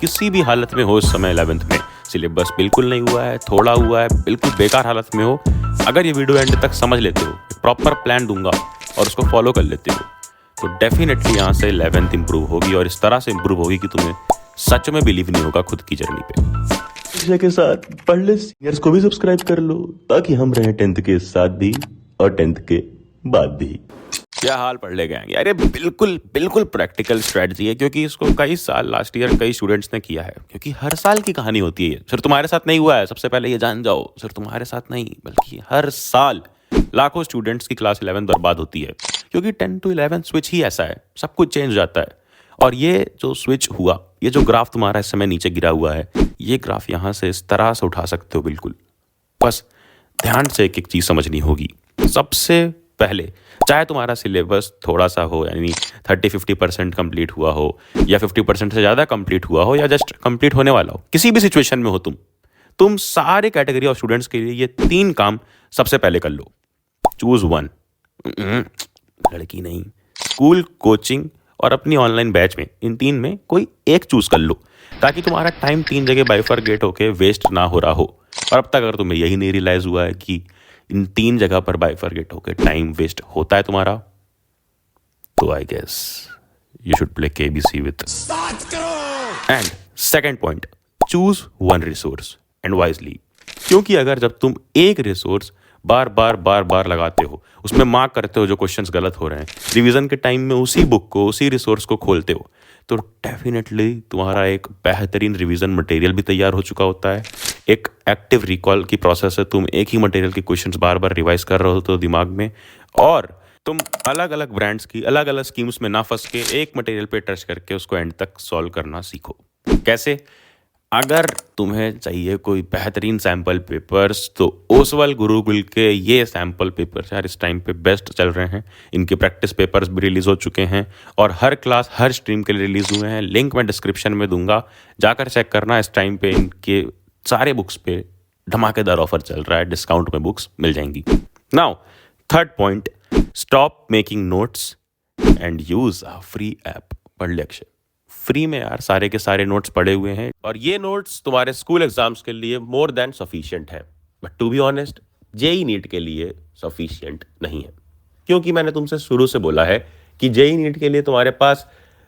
किसी भी हालत में हो इस समय 11th में, सिलेबस बिल्कुल नहीं हुआ है, थोड़ा हुआ है, बिल्कुल बेकार हालत में हो, अगर ये वीडियो एंड तक समझ लेते हो, प्रॉपर प्लान दूंगा और उसको फॉलो कर लेते हो, तो डेफिनेटली यहाँ से 11th इंप्रूव होगी और इस तरह से इंप्रूव होगी कि तुम्हें सच में बिलीव नहीं होगा खुद की जर्नी पे। के साथ पढ़ले सीनियर्स को भी सब्सक्राइब कर लो ताकि हम रहें 10th के साथ भी और 10th के बाद भी। क्या हाल पढ़ ले गए यार, ये बिल्कुल बिल्कुल प्रैक्टिकल स्ट्रेटजी है, क्योंकि इसको कई साल लास्ट ईयर कई स्टूडेंट्स ने किया है, क्योंकि हर साल की कहानी होती है। सिर्फ तुम्हारे साथ नहीं हुआ है, सबसे पहले ये जान जाओ, सिर्फ तुम्हारे साथ नहीं बल्कि हर साल लाखों स्टूडेंट्स की क्लास 11 बर्बाद होती है, क्योंकि 10 to 11 स्विच ही ऐसा है, सब कुछ चेंज हो जाता है। और ये जो स्विच हुआ, ये जो ग्राफ तुम्हारा इस समय नीचे गिरा हुआ है, ये ग्राफ यहाँ से इस तरह से उठा सकते हो बिल्कुल। बस ध्यान से एक एक चीज़ समझनी होगी। सबसे पहले, चाहे तुम्हारा सिलेबस थोड़ा सा हो, यानी 30-50% कंप्लीट हुआ हो, या 50% से ज़्यादा कंप्लीट हुआ हो, या जस्ट कंप्लीट होने वाला हो, किसी भी सिचुएशन में हो तुम सारे कैटेगरी ऑफ स्टूडेंट्स के लिए ये 3 काम सबसे पहले कर लो। चूज 1, लड़की नहीं, स्कूल, कोचिंग और अपनी ऑनलाइन बैच में, इन 3 में कोई एक चूज कर लो, ताकि तुम्हारा टाइम 3 जगह बाइफरगेट होके वेस्ट ना हो रहा हो। और अब तक अगर तुम्हें यही नहीं रियलाइज हुआ है कि इन 3 जगह पर बाइफरगेट होके टाइम वेस्ट होता है तुम्हारा, तो I guess you should play KBC with. And second point, choose 1 resource and wisely, क्योंकि अगर जब तुम एक रिसोर्स बार बार लगाते हो, उसमें मार्क करते हो जो क्वेश्चंस गलत हो रहे हैं, रिवीजन के टाइम में उसी बुक को, उसी रिसोर्स को खोलते हो, तो डेफिनेटली तुम्हारा एक बेहतरीन रिवीजन मटेरियल भी तैयार हो चुका होता है। एक एक्टिव रिकॉल की प्रोसेस है, तुम एक ही मटेरियल के क्वेश्चंस बार बार रिवाइज कर रहे हो तो दिमाग में, और तुम अलग अलग ब्रांड्स की अलग अलग स्कीम्स में ना फंस के एक मटेरियल पे टच करके उसको एंड तक सॉल्व करना सीखो। कैसे? अगर तुम्हें चाहिए कोई बेहतरीन सैम्पल पेपर्स, तो ओसवाल गुरुकुल के ये सैम्पल पेपर्स यार इस टाइम पे बेस्ट चल रहे हैं। इनके प्रैक्टिस पेपर्स भी रिलीज़ हो चुके हैं और हर क्लास हर स्ट्रीम के लिए रिलीज़ हुए हैं। लिंक मैं डिस्क्रिप्शन में दूंगा, जाकर चेक करना। इस टाइम पे इनके सारे बुक्स पे धमाकेदार ऑफर चल रहा है, डिस्काउंट में बुक्स मिल जाएंगी। Now third point, stop making notes and use a free app. पढ़ ले अक्षय, फ्री में यार सारे के सारे नोट्स पड़े हुए हैं, और ये नोट्स तुम्हारे स्कूल एग्जाम्स के लिए मोर देन सफिशिएंट है। But to be honest, JEE NEET के लिए सफिशिएंट नहीं है, क्योंकि मैंने तुमसे शुरू से बोला है कि जेई नीट के लिए तुम्हारे पास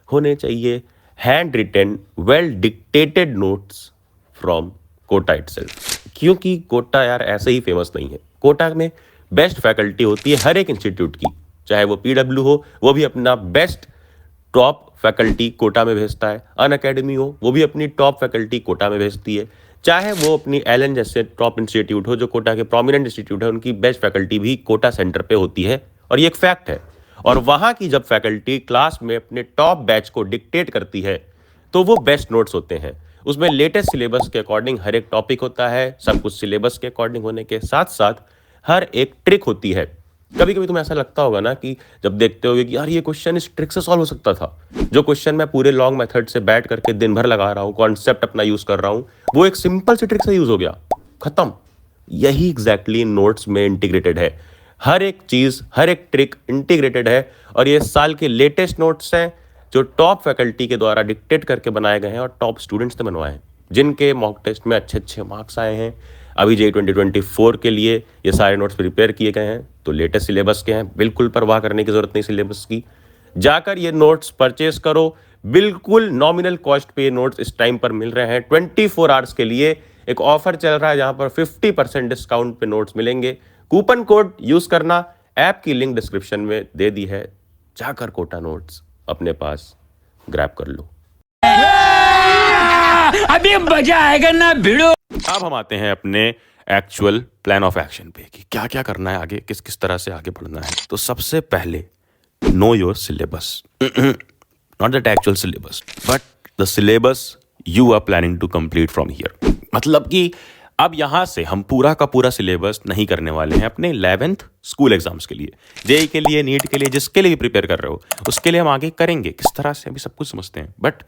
होने चाहिए handwritten well dictated notes from Kota itself. क्योंकि कोटा यार ऐसे ही फेमस नहीं है, कोटा में बेस्ट फैकल्टी होती है हर एक इंस्टीट्यूट की, चाहे वो PW हो, वो भी अपना बेस्ट टॉप फैकल्टी कोटा में भेजता है। अन अकेडमी हो, वो भी अपनी टॉप फैकल्टी कोटा में भेजती है। चाहे वो अपनी LN जैसे टॉप इंस्टीट्यूट हो, जो कोटा के प्रोमिनेंट इंस्टीट्यूट है, उनकी बेस्ट फैकल्टी भी कोटा सेंटर पे होती है, और ये एक फैक्ट है। और वहाँ की जब फैकल्टी क्लास में अपने टॉप बैच को डिक्टेट करती है, तो वो बेस्ट नोट्स होते हैं। उसमें लेटेस्ट सिलेबस के अकॉर्डिंग हर एक टॉपिक होता है, सब कुछ सिलेबस के अकॉर्डिंग होने के साथ साथ हर एक ट्रिक होती है। कभी कभी तुम्हें ऐसा लगता होगा ना कि जब देखते होगे कि यार ये क्वेश्चन इस ट्रिक से सॉल्व हो सकता था, जो क्वेश्चन मैं पूरे लॉन्ग मेथड से बैठ करके दिन भर लगा रहा हूँ, कॉन्सेप्ट अपना यूज कर रहा हूँ, वो एक सिंपल सी ट्रिक से यूज हो गया, खत्म। यही एग्जैक्टली नोट्स में इंटीग्रेटेड है, हर एक चीज, हर एक ट्रिक इंटीग्रेटेड है। और ये साल के लेटेस्ट नोट्स हैं जो टॉप फैकल्टी के द्वारा डिक्टेट करके बनाए गए हैं और टॉप स्टूडेंट्स ने बनवाए हैं, जिनके मॉक टेस्ट में अच्छे अच्छे मार्क्स आए हैं। अभी JEE 2024 के लिए ये सारे नोट्स प्रिपेयर किए गए हैं, तो लेटेस्ट सिलेबस के हैं, बिल्कुल परवाह करने की जरूरत नहीं सिलेबस की। जाकर ये नोट्स परचेस करो, बिल्कुल नॉमिनल कॉस्ट पे ये नोट्स इस टाइम पर मिल रहे हैं। 24 आवर्स के लिए एक ऑफर चल रहा है जहां पर 50% डिस्काउंट पे नोट्स मिलेंगे। कूपन कोड यूज करना, ऐप की लिंक डिस्क्रिप्शन में दे दी है, जाकर कोटा नोट्स अपने पास ग्रैब कर लो। अभी मजा आएगा ना भिड़ो। अब हम आते हैं अपने एक्चुअल प्लान ऑफ एक्शन पे कि क्या क्या करना है आगे, किस किस तरह से आगे बढ़ना है। तो सबसे पहले, know your syllabus, not that actual syllabus but the syllabus you are planning to complete from here. मतलब कि अब यहां से हम पूरा का पूरा सिलेबस नहीं करने वाले हैं अपने 11th स्कूल एग्जाम्स के लिए, जेई के लिए, नीट के लिए, जिसके लिए भी प्रिपेयर कर रहे हो, उसके लिए हम आगे करेंगे किस तरह से, अभी सब कुछ समझते हैं। बट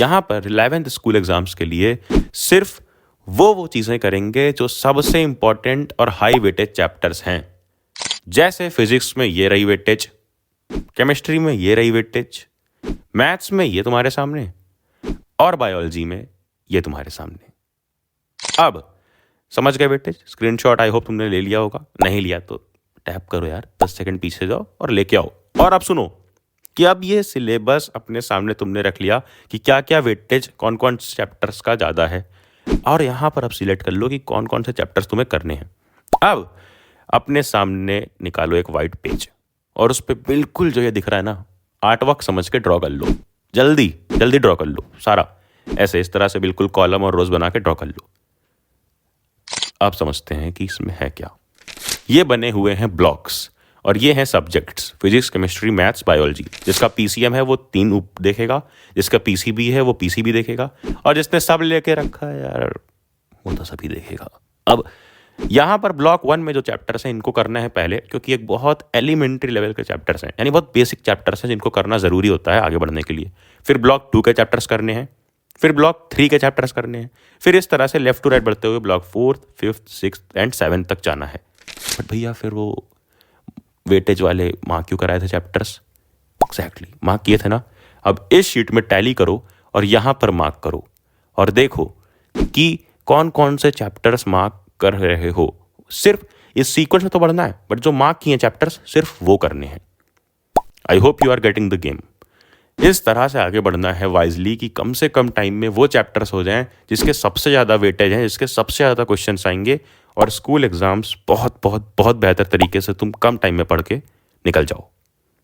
यहाँ पर 11th स्कूल एग्जाम्स के लिए सिर्फ वो चीज़ें करेंगे जो सबसे इंपॉर्टेंट और हाई वेटेज चैप्टर्स हैं। जैसे फिजिक्स में ये रही वेटेज, केमिस्ट्री में ये रही वेटेज, मैथ्स में ये तुम्हारे सामने, और बायोलॉजी में ये तुम्हारे सामने। अब समझ गए वेटेज? स्क्रीनशॉट आई होप तुमने ले लिया होगा, नहीं लिया तो टैप करो यार, 10 सेकंड पीछे जाओ और लेके आओ। और अब सुनो कि अब ये सिलेबस अपने सामने तुमने रख लिया कि क्या क्या वेटेज कौन कौन से चैप्टर्स का ज़्यादा है, और यहाँ पर अब सिलेक्ट कर लो कि कौन कौन से चैप्टर्स तुम्हें करने हैं। अब अपने सामने निकालो एक वाइट पेज और उस पर बिल्कुल जो ये दिख रहा है ना, आर्ट वर्क समझ के ड्रॉ कर लो, जल्दी जल्दी ड्रॉ कर लो सारा, ऐसे इस तरह से बिल्कुल कॉलम और रोज बना के ड्रॉ कर लो। अब समझते हैं कि इसमें है क्या। ये बने हुए हैं ब्लॉक्स और ये हैं subjects, physics, chemistry, maths, biology. जिसका पीसीएम है वो 3 देखेगा, जिसका पीसीबी है वो पीसीबी देखेगा, और जिसने सब लेके रखा है यार वो तो सभी देखेगा। अब यहाँ पर ब्लॉक 1 में जो चैप्टर्स हैं इनको करना है पहले, क्योंकि एक बहुत एलिमेंट्री लेवल के चैप्टर्स हैं, यानी बहुत बेसिक चैप्टर्स हैं जिनको करना ज़रूरी होता है आगे बढ़ने के लिए। फिर ब्लॉक 2 के चैप्टर्स करने हैं, फिर ब्लॉक 3 के चैप्टर्स करने हैं, फिर इस तरह से लेफ्ट टू राइट बढ़ते हुए block 4th, 5th, 6th and 7th तक जाना है। बट भैया फिर वो वेटेज वाले मार्क क्यों कराए थे चैप्टर्स? एग्जैक्टली मार्क किए थे ना। अब इस शीट में टैली करो और यहाँ पर मार्क करो और देखो कि कौन कौन से चैप्टर्स मार्क कर रहे हो। सिर्फ इस सीक्वेंस में तो बढ़ना है, बट जो मार्क किए चैप्टर्स सिर्फ वो करने हैं। I hope you are getting the game. इस तरह से आगे बढ़ना है वाइजली कि कम से कम टाइम में वो चैप्टर्स हो जाएं जिसके सबसे ज़्यादा वेटेज हैं, जिसके सबसे ज़्यादा क्वेश्चंस आएंगे, और स्कूल एग्जाम्स बहुत बहुत बहुत बेहतर तरीके से तुम कम टाइम में पढ़ के निकल जाओ।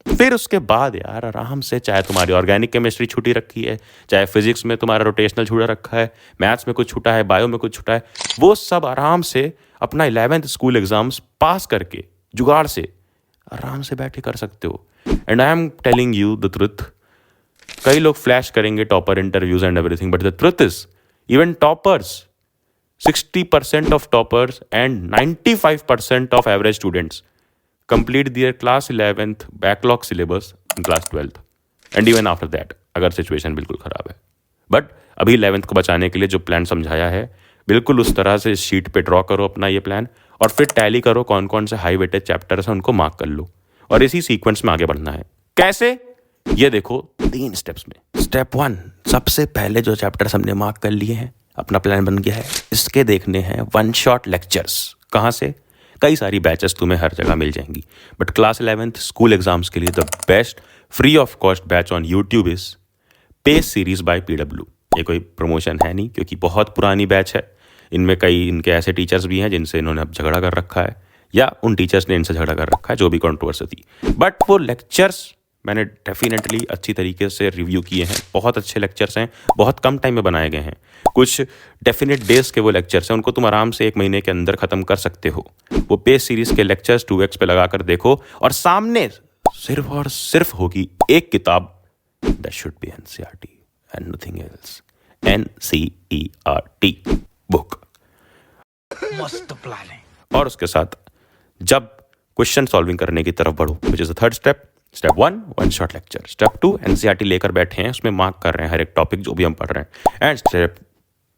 फिर उसके बाद यार आराम से, चाहे तुम्हारी ऑर्गेनिक केमिस्ट्री छूटी रखी है, चाहे फिजिक्स में तुम्हारा रोटेशनल छूटा रखा है, मैथ्स में कुछ छूटा है, बायो में कुछ छूटा है, वो सब आराम से अपना 11th स्कूल एग्जाम्स पास करके जुगाड़ से आराम से बैठे कर सकते हो। And I am telling you the truth, कई लोग फ्लैश करेंगे topper interviews and everything, but the truth is even toppers, 60% of toppers and 95% of average students complete their class 11th backlog syllabus in class 12th and even after that, अगर situation बिल्कुल ख़राब है। But अभी 11th को बचाने के लिए जो प्लान समझाया है बिल्कुल उस तरह से शीट पे ड्रॉ करो अपना ये प्लान, और फिर टैली करो कौन कौन से हाई वेटेज चैप्टर्स हैं उनको मार्क कर लो, और इसी सीक्वेंस में आगे बढ़ना है। कैसे? ये देखो 3 स्टेप्स में। स्टेप 1, सबसे पहले जो चैप्टर्स हमने मार्क कर लिए हैं, अपना प्लान बन गया है, इसके देखने हैं 1 शॉट लेक्चर्स। कहाँ से? कई सारी बैचेस तुम्हें हर जगह मिल जाएंगी, but class 11th school exams के लिए the best free of cost batch on YouTube is pace series by PW। ये कोई प्रमोशन है नहीं, क्योंकि बहुत पुरानी बैच है, इनमें कई इनके ऐसे टीचर्स भी हैं जिनसे इन्होंने अब झगड़ा कर रखा है, या उन टीचर्स ने इनसे झगड़ा कर रखा है, जो भी कंट्रोवर्सी थी। बट वो लेक्चर्स मैंने डेफिनेटली अच्छी तरीके से रिव्यू किए हैं, बहुत अच्छे लेक्चर्स हैं, बहुत कम टाइम में बनाए गए हैं। कुछ डेफिनेट डेज के वो लेक्चर्स हैं, उनको तुम आराम से 1 महीने के अंदर ख़त्म कर सकते हो। वो पेस सीरीज़ के लेक्चर्स 2x पे लगा कर देखो, और सामने सिर्फ और सिर्फ होगी एक किताब, that should be NCERT and nothing else, NCERT book. मस्त प्लान है। और उसके साथ जब क्वेश्चन सॉल्विंग करने की तरफ बढ़ो, which is the third step. Step 1 shot lecture, step 2 NCERT लेकर बैठे हैं, उसमें मार्क कर रहे हैं हर एक टॉपिक जो भी हम पढ़ रहे हैं, and step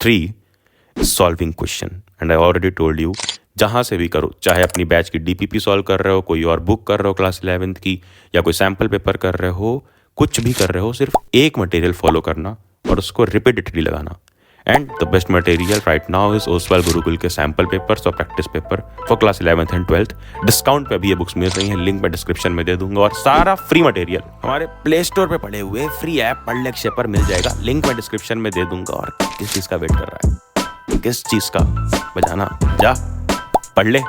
3 solving question. And I already told you, जहाँ से भी करो, चाहे अपनी बैच की DPP सॉल्व कर रहे हो, कोई और बुक कर रहे हो क्लास 11th की, या कोई सैम्पल पेपर कर रहे हो, कुछ भी कर रहे हो, सिर्फ एक मटेरियल फॉलो करना और उसको रिपीटेडली लगाना। And the best material right now is Oswal Gurukul के सैम्पल पेपर्स और practice paper for class 11th and 12th। Discount पे भी ये बुक्स मिल रही हैं, लिंक मैं डिस्क्रिप्शन में दे दूंगा, और सारा फ्री मटेरियल हमारे प्ले स्टोर पे पड़े हुए फ्री ऐप पढ़लेक्चर पर मिल जाएगा, लिंक मैं डिस्क्रिप्शन में दे दूंगा। और किस चीज़ का वेट कर रहा है, किस चीज़ का? बजाना, जा पढ़ ले।